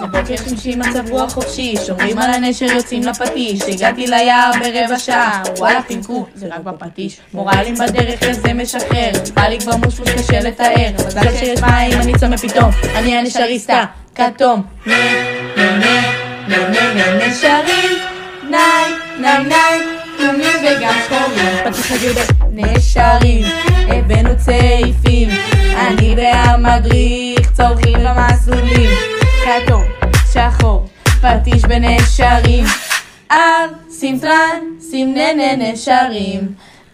בבוקר שמשי מצב רוח חופשי, שומרים על הנשר יוצאים לפטיש, הגעתי ליער ברבע שעה, וואלה פינקו, זה רק בפטיש, מורלים בדרך כזה משחרר, בא לי כבר מושפוש קשה לתאר, מזל שיש מים אני צמא פתאום, אני הנשריסטה, כתום, נשרים, ניי, תומים וגם שחורים, פתיח חגיר בנשרים, הבאנו צעיפים, אני והמדריך צורכים במסלולים, כתום, שחור, פטיש בנשרים, שים טרן, שים נשרים.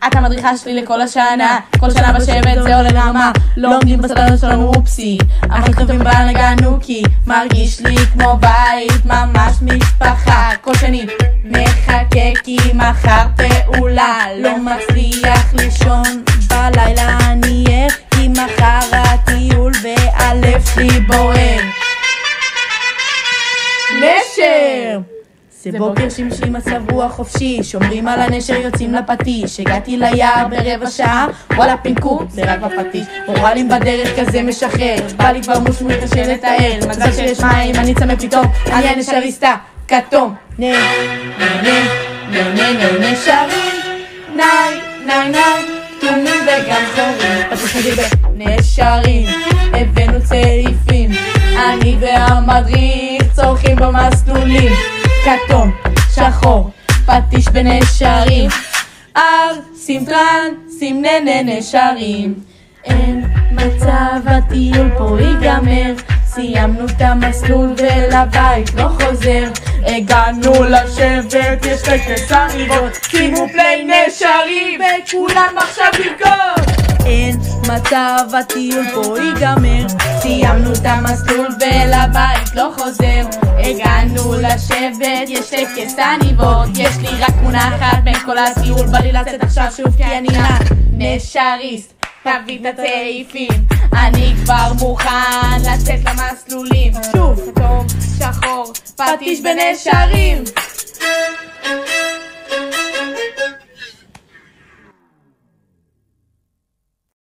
את המדריכה שלי לכל השנה, כל שנה בשבט זה עולה רמה, לא עומדים בסדרנות שלנו אופסי, הכי טובים בהנהגה נוקי, מרגיש לי כמו בית, ממש משפחה, כל שני מחכה כי מחר פעולה, לא מצליח לישון בלילה אני ער, כי מחר הטיול והלב שלי בוער. נשר! זה בוקר שמשי מצב רוח חופשי, שומרים על הנשר יוצאים לפטיש, הגעתי ליער ברבע שעה, וואלה פינקו, זה רק בפטיש, מורלים בדרך כזה משחרר, בא לי כבר מושמול קשה לתאר, מזל שיש מים אני צמא פתאום, אני הנשריסטה, כתום, נשרים, ניי, תומים וגם שחורים, פטיש חגיר בנשרים, הבאנו צעיפים, אני והמדריך צורכים במסלולים, כתום, שחור, פטיש בנשרים, שים טרן, שים נשרים. אין מצב הטיול פה ייגמר, סיימנו את המסלול ולבית לא חוזר, הגענו לשבט, יש טקס הריבות, שימו פליי נשרים וכולם עכשיו לרקוד. אין מצב הטיול פה ייגמר, סיימנו את המסלול ולבית לא חוזר, הגענו לשבט, יש טקס הניבות, יש לי רק תמונה אחת בין כל הטיול, בא לי לצאת עכשיו שוב כי אני נשריסט, תביא את הצעיפים, אני כבר מוכן לצאת למסלולים, שוב כתום, שחור, פטיש בנשרים.